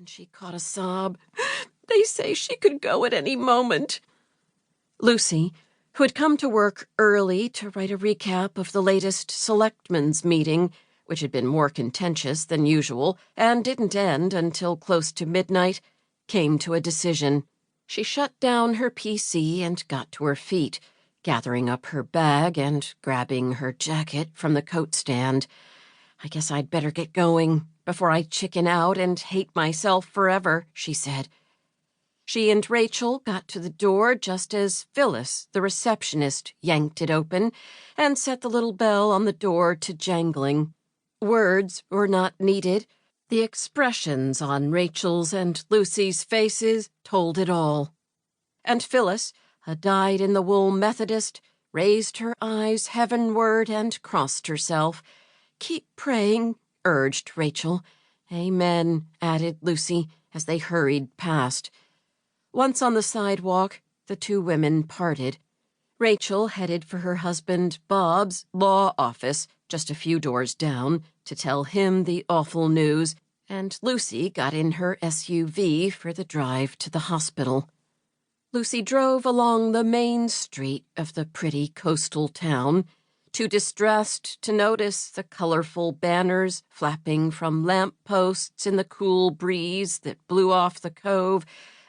Then she caught a sob. "They say she could go at any moment." Lucy, who had come to work early to write a recap of the latest selectmen's meeting, which had been more contentious than usual and didn't end until close to midnight, came to a decision. She shut down her PC and got to her feet, gathering up her bag and grabbing her jacket from the coat stand. "I guess I'd better get going before I chicken out and hate myself forever," she said. She and Rachel got to the door just as Phyllis, the receptionist, yanked it open and set the little bell on the door to jangling. Words were not needed. The expressions on Rachel's and Lucy's faces told it all. And Phyllis, a dyed-in-the-wool Methodist, raised her eyes heavenward and crossed herself. "Keep praying," urged Rachel. "Amen," added Lucy as they hurried past. Once on the sidewalk, the two women parted. Rachel headed for her husband Bob's law office, just a few doors down, to tell him the awful news, and Lucy got in her SUV for the drive to the hospital. Lucy drove along the main street of the pretty coastal town, too distressed to notice the colorful banners flapping from lamp posts in the cool breeze that blew off the cove,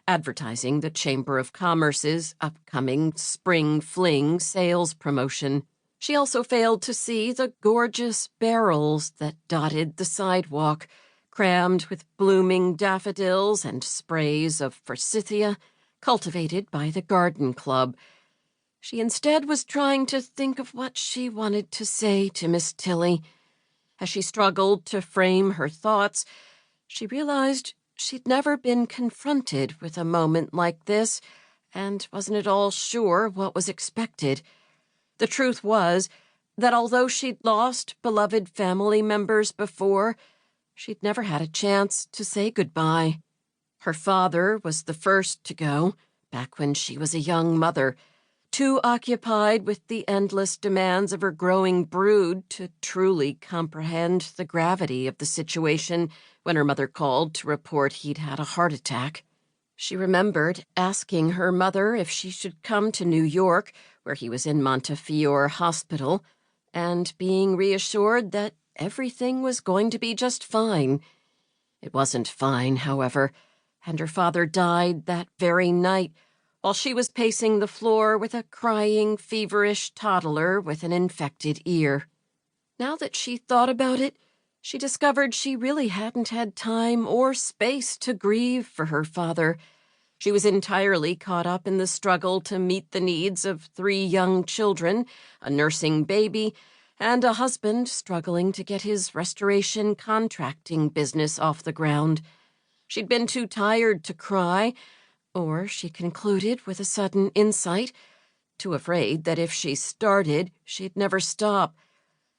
advertising the Chamber of Commerce's upcoming Spring Fling sales promotion. She also failed to see the gorgeous barrels that dotted the sidewalk, crammed with blooming daffodils and sprays of forsythia cultivated by the garden club. She instead was trying to think of what she wanted to say to Miss Tilly. As she struggled to frame her thoughts, she realized she'd never been confronted with a moment like this, and wasn't at all sure what was expected. The truth was that although she'd lost beloved family members before, she'd never had a chance to say goodbye. Her father was the first to go, back when she was a young mother, too occupied with the endless demands of her growing brood to truly comprehend the gravity of the situation when her mother called to report he'd had a heart attack. She remembered asking her mother if she should come to New York, where he was in Montefiore Hospital, and being reassured that everything was going to be just fine. It wasn't fine, however, and her father died that very night, while she was pacing the floor with a crying, feverish toddler with an infected ear. Now that she thought about it, she discovered she really hadn't had time or space to grieve for her father. She was entirely caught up in the struggle to meet the needs of 3 young children, a nursing baby, and a husband struggling to get his restoration contracting business off the ground. She'd been too tired to cry, or, she concluded with a sudden insight, too afraid that if she started, she'd never stop.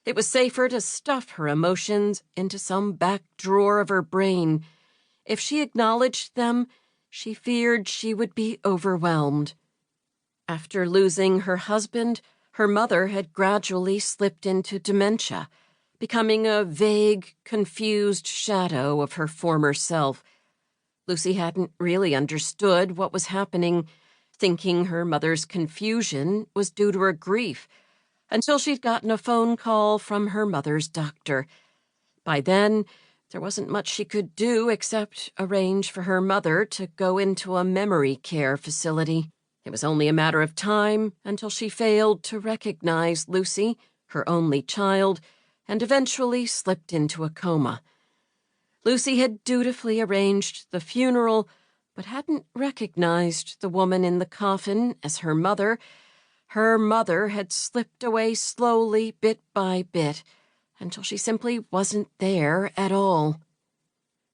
It was safer to stuff her emotions into some back drawer of her brain. If she acknowledged them, she feared she would be overwhelmed. After losing her husband, her mother had gradually slipped into dementia, becoming a vague, confused shadow of her former self. Lucy hadn't really understood what was happening, thinking her mother's confusion was due to her grief, until she'd gotten a phone call from her mother's doctor. By then, there wasn't much she could do except arrange for her mother to go into a memory care facility. It was only a matter of time until she failed to recognize Lucy, her only child, and eventually slipped into a coma. Lucy had dutifully arranged the funeral, but hadn't recognized the woman in the coffin as her mother. Her mother had slipped away slowly, bit by bit, until she simply wasn't there at all.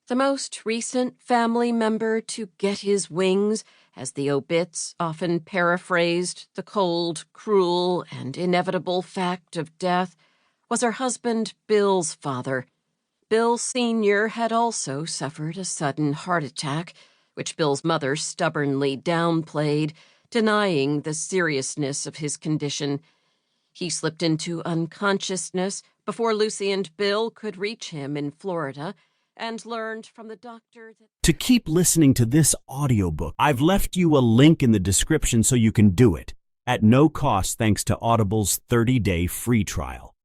The most recent family member to get his wings, as the obits often paraphrased the cold, cruel, and inevitable fact of death, was her husband Bill's father. Bill Sr. had also suffered a sudden heart attack, which Bill's mother stubbornly downplayed, denying the seriousness of his condition. He slipped into unconsciousness before Lucy and Bill could reach him in Florida, and learned from the doctor that... To keep listening to this audiobook, I've left you a link in the description so you can do it, at no cost thanks to Audible's 30-day free trial.